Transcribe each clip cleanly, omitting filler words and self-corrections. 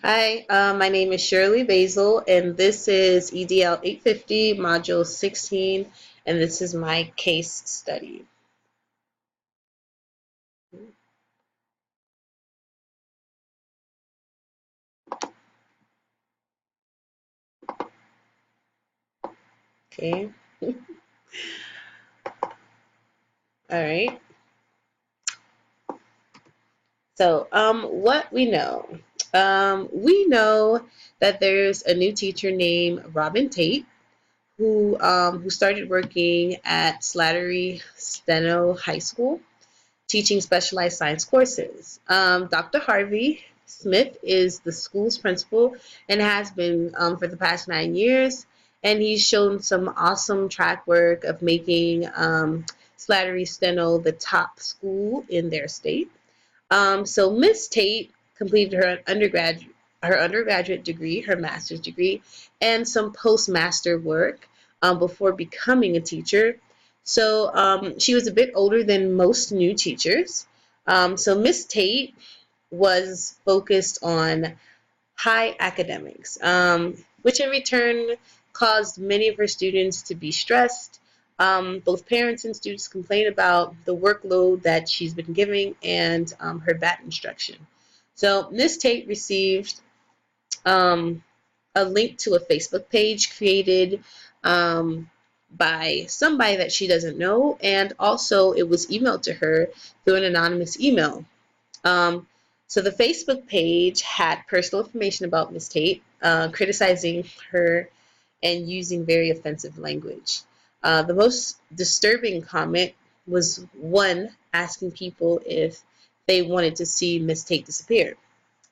Hi, my name is Shirley Basil, and this is EDL850, Module 16, and this is my case study. Okay, all right. So, what we know that there's a new teacher named Robin Tate who started working at Slattery Steno High School, teaching specialized science courses. Dr. Harvey Smith is the school's principal and has been for the past 9 years. And he's shown some awesome track work of making Slattery Steno the top school in their state. So Miss Tate completed her undergraduate degree, her master's degree, and some postmaster work before becoming a teacher. So she was a bit older than most new teachers. So Miss Tate was focused on high academics, which in return caused many of her students to be stressed. Both parents and students complain about the workload that she's been giving and her bad instruction. So Miss Tate received um, a link to a Facebook page created by somebody that she doesn't know, and also it was emailed to her through an anonymous email. Um, so the Facebook page had personal information about Miss Tate, criticizing her and using very offensive language. The most disturbing comment was one asking people if they wanted to see Miss Tate disappear.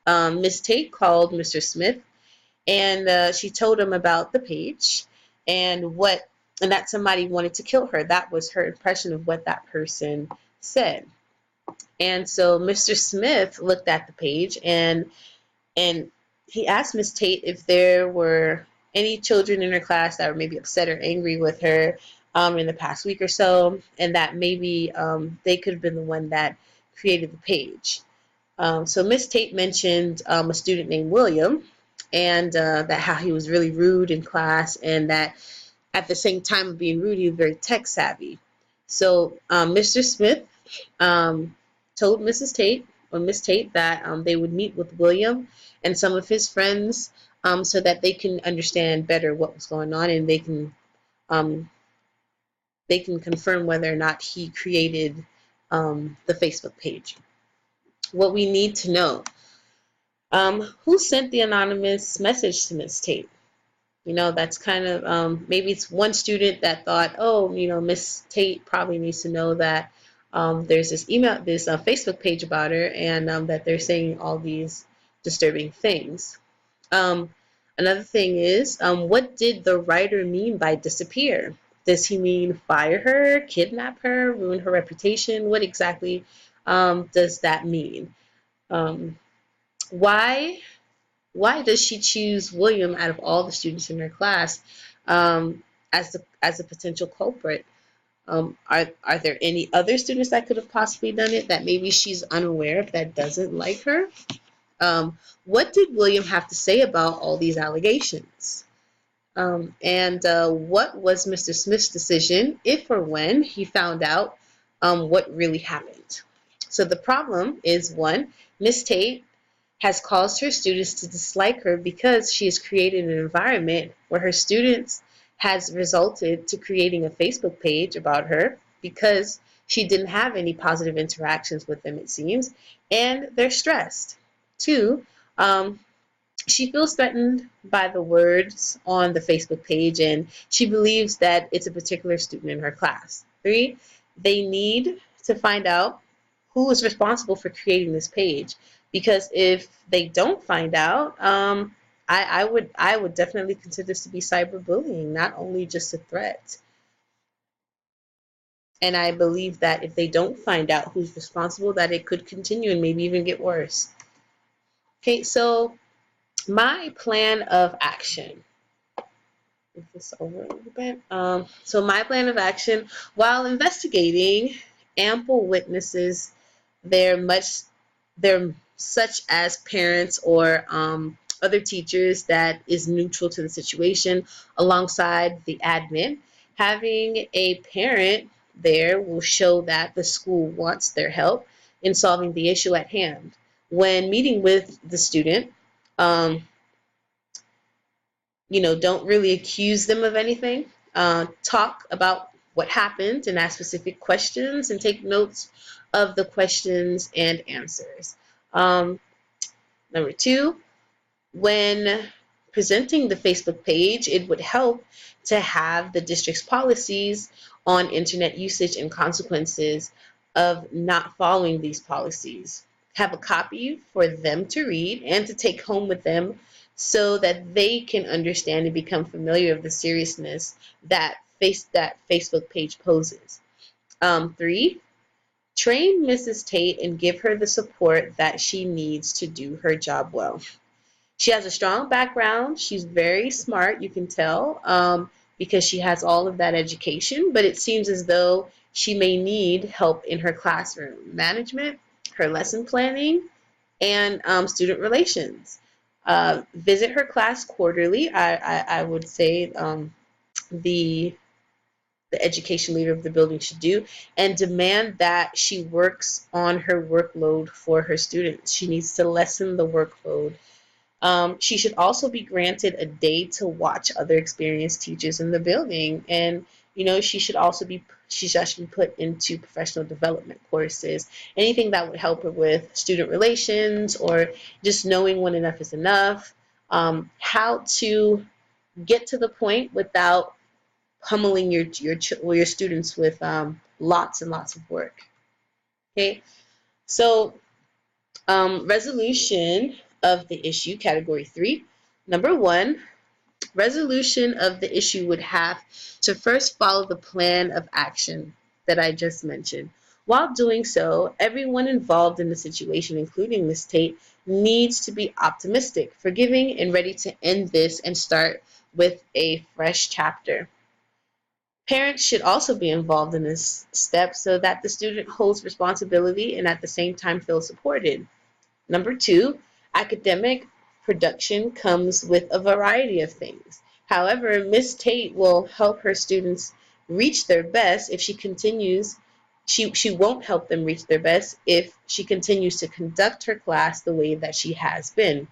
Miss Tate called Mr. Smith and she told him about the page and and that somebody wanted to kill her. That was her impression of what that person said. And so Mr. Smith looked at the page and he asked Miss Tate if there were any children in her class that were maybe upset or angry with her in the past week or so, and that maybe they could have been the one that created the page. So Miss Tate mentioned a student named William, and that how he was really rude in class, and that at the same time of being rude, he was very tech savvy. So Mr. Smith um, told Miss Tate that they would meet with William and some of his friends so that they can understand better what was going on, and um, they can confirm whether or not he created the Facebook page. What we need to know: who sent the anonymous message to Miss Tate? That's kind of maybe it's one student that thought, oh, Miss Tate probably needs to know that there's this Facebook page about her, and that they're saying all these disturbing things. Um, Another thing is, what did the writer mean by disappear? Does he mean fire her, kidnap her, ruin her reputation? What exactly does that mean? Um, why why does she choose William out of all the students in her class as a potential culprit? Are there any other students that could have possibly done it that maybe she's unaware of that doesn't like her? What did William have to say about all these allegations? And what was Mr. Smith's decision if or when he found out what really happened? So the problem is, one, Miss Tate has caused her students to dislike her because she has created an environment where her students has resulted to creating a Facebook page about her because she didn't have any positive interactions with them, it seems, and they're stressed. Two, um, she feels threatened by the words on the Facebook page, and she believes that it's a particular student in her class. Three, they need to find out who is responsible for creating this page, because if they don't find out, I would definitely consider this to be cyberbullying, not only just a threat. And I believe that if they don't find out who's responsible, that it could continue and maybe even get worse. Okay, so my plan of action. Move this over a little bit. So my plan of action, while investigating ample witnesses, they're such as parents or other teachers that is neutral to the situation alongside the admin. Having a parent there will show that the school wants their help in solving the issue at hand. When meeting with the student, um, don't really accuse them of anything. Talk about what happened and ask specific questions and take notes of the questions and answers. Number two, when presenting the Facebook page, it would help to have the district's policies on internet usage and consequences of not following these policies. Have a copy for them to read and to take home with them so that they can understand and become familiar of the seriousness that Facebook page poses. Three, train Mrs. Tate and give her the support that she needs to do her job well. She has a strong background. She's very smart, you can tell, because she has all of that education, but it seems as though she may need help in her classroom management, her lesson planning, and student relations. Visit her class quarterly. I would say the the education leader of the building should do, and demand that she works on her workload for her students. She needs to lessen the workload. She should also be granted a day to watch other experienced teachers in the building, and she should actually be put into professional development courses, anything that would help her with student relations or just knowing when enough is enough, how to get to the point without pummeling your students with lots and lots of work. Okay, so resolution of the issue, category 3. Number 1, resolution of the issue would have to first follow the plan of action that I just mentioned. While doing so, everyone involved in the situation, including Ms. Tate, needs to be optimistic, forgiving, and ready to end this and start with a fresh chapter. Parents should also be involved in this step so that the student holds responsibility and at the same time feels supported. Number 2, academic production comes with a variety of things. However, Miss Tate will help her students reach their best if she continues. She won't help them reach their best if she continues to conduct her class the way that she has been.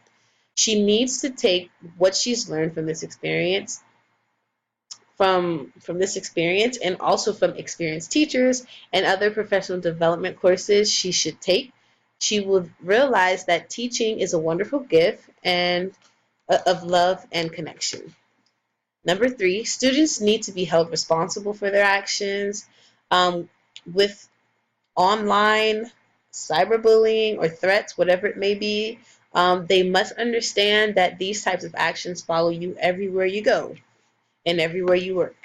She needs to take what she's learned from this experience and also from experienced teachers and other professional development courses she should take. She will realize that teaching is a wonderful gift and of love and connection. Number 3, students need to be held responsible for their actions. With online cyberbullying or threats, whatever it may be, they must understand that these types of actions follow you everywhere you go and everywhere you work.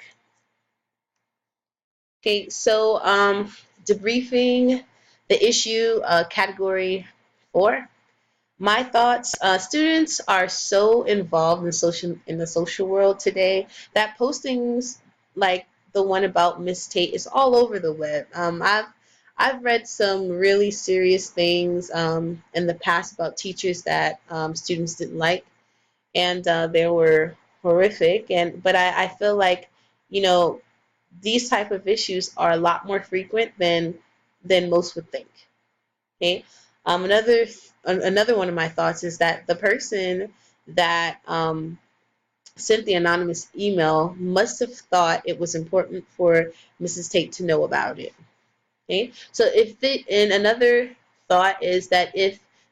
Okay, so debriefing the issue, category 4. My thoughts: students are so involved in the social world today that postings like the one about Miss Tate is all over the web. I've read some really serious things in the past about teachers that students didn't like, and they were horrific. But I feel like you know these type of issues are a lot more frequent than most would think. Okay. Another one of my thoughts is that the person that sent the anonymous email must have thought it was important for Mrs. Tate to know about it. Okay. So and another thought is that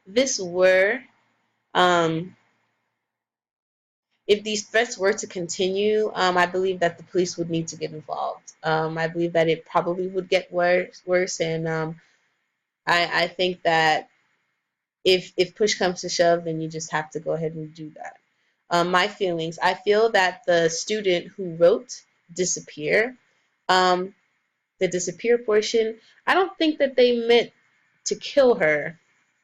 this were if these threats were to continue, I believe that the police would need to get involved. I believe that it probably would get worse, and I think that if push comes to shove, then you just have to go ahead and do that. My feelings: I feel that the student who wrote disappear, the disappear portion, I don't think that they meant to kill her.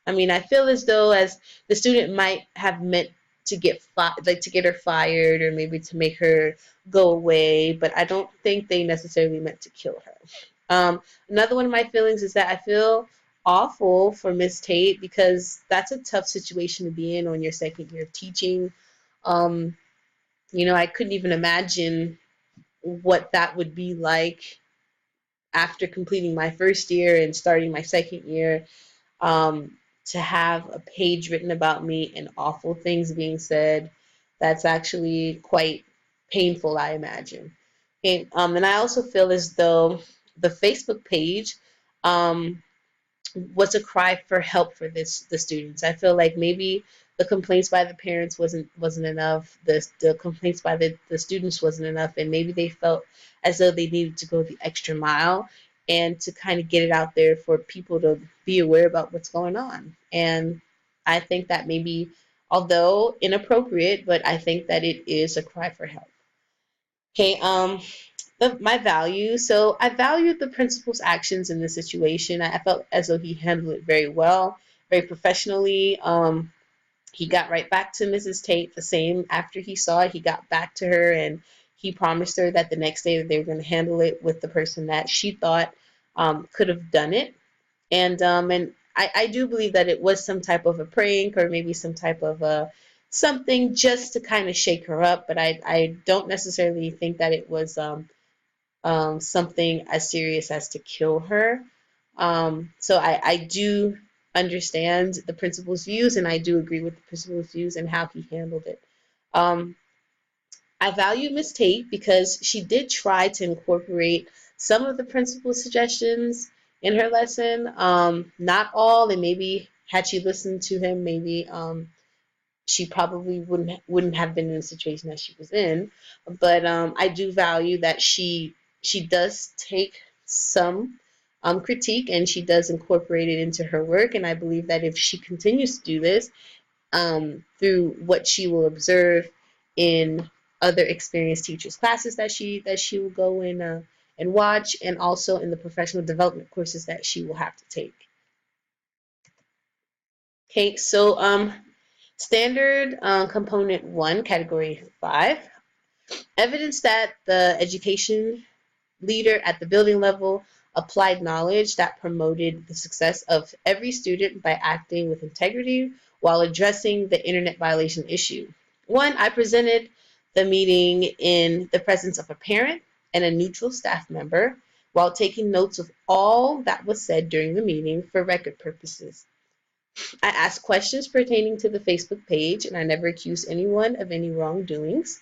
I mean, I feel as though as the student might have meant to to get her fired or maybe to make her go away, but I don't think they necessarily meant to kill her. Another one of my feelings is that I feel awful for Miss Tate because that's a tough situation to be in on your second year of teaching. Um, I couldn't even imagine what that would be like after completing my first year and starting my second year, to have a page written about me and awful things being said. That's actually quite painful, I imagine. And I also feel as though the Facebook page, um, was a cry for help for the students. I feel like maybe the complaints by the parents wasn't enough. The complaints by the students wasn't enough, and maybe they felt as though they needed to go the extra mile and to kind of get it out there for people to be aware about what's going on. And I think that maybe, although inappropriate, but I think that it is a cry for help. Okay, my value. So I valued the principal's actions in this situation. I felt as though he handled it very well, very professionally. He got right back to Mrs. Tate the same after he saw it. He got back to her and he promised her that the next day that they were going to handle it with the person that she thought could have done it. And I do believe that it was some type of a prank or maybe some type of a something just to kind of shake her up. But I don't necessarily think that it was something as serious as to kill her. So I do understand the principal's views, and I do agree with the principal's views and how he handled it. Um, I value Miss Tate because she did try to incorporate some of the principal's suggestions in her lesson. Not all, and maybe had she listened to him, maybe she probably wouldn't have been in the situation that she was in. But I do value that she does take some critique and she does incorporate it into her work. And I believe that if she continues to do this, through what she will observe in other experienced teachers' classes that she will go in and watch, and also in the professional development courses that she will have to take. Okay, so standard component 1, category 5, evidence that the education leader at the building level applied knowledge that promoted the success of every student by acting with integrity while addressing the internet violation issue. 1, I presented the meeting in the presence of a parent and a neutral staff member while taking notes of all that was said during the meeting for record purposes. I asked questions pertaining to the Facebook page, and I never accused anyone of any wrongdoings.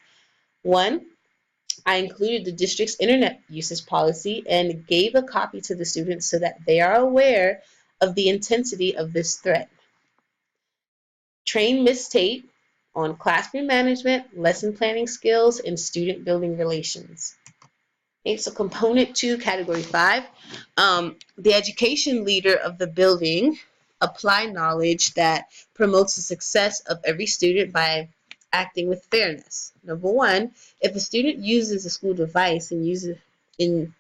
1, I included the district's internet usage policy and gave a copy to the students so that they are aware of the intensity of this threat. Train Miss Tate on classroom management, lesson planning skills, and student building relations. Okay, so component 2, category 5, the education leader of the building apply knowledge that promotes the success of every student by acting with fairness. Number 1, if a student uses a school device and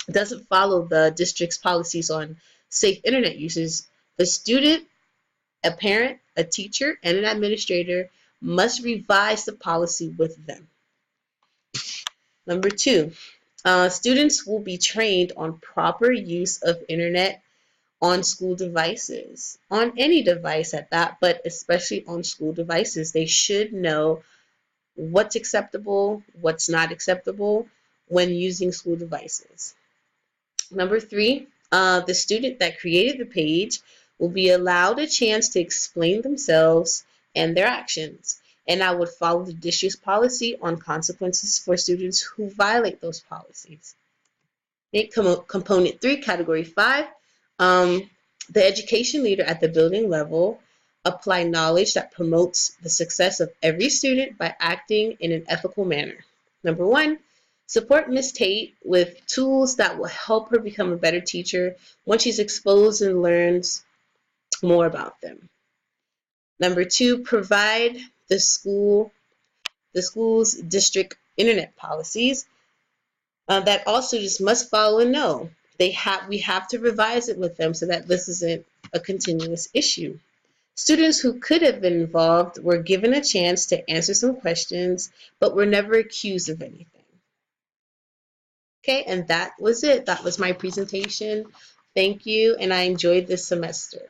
doesn't follow the district's policies on safe internet usage, the student, a parent, a teacher, and an administrator must revise the policy with them. Number 2, students will be trained on proper use of internet on school devices, on any device at that, but especially on school devices. They should know what's acceptable, what's not acceptable when using school devices. Number 3, the student that created the page will be allowed a chance to explain themselves and their actions. And I would follow the district's policy on consequences for students who violate those policies. Okay, component 3, category 5, the education leader at the building level apply knowledge that promotes the success of every student by acting in an ethical manner. Number 1, support Miss Tate with tools that will help her become a better teacher once she's exposed and learns more about them. Number 2, provide the school's district internet policies that all students must follow and know. We have to revise it with them so that this isn't a continuous issue. Students who could have been involved were given a chance to answer some questions, but were never accused of anything. Okay, and that was it. That was my presentation. Thank you, and I enjoyed this semester.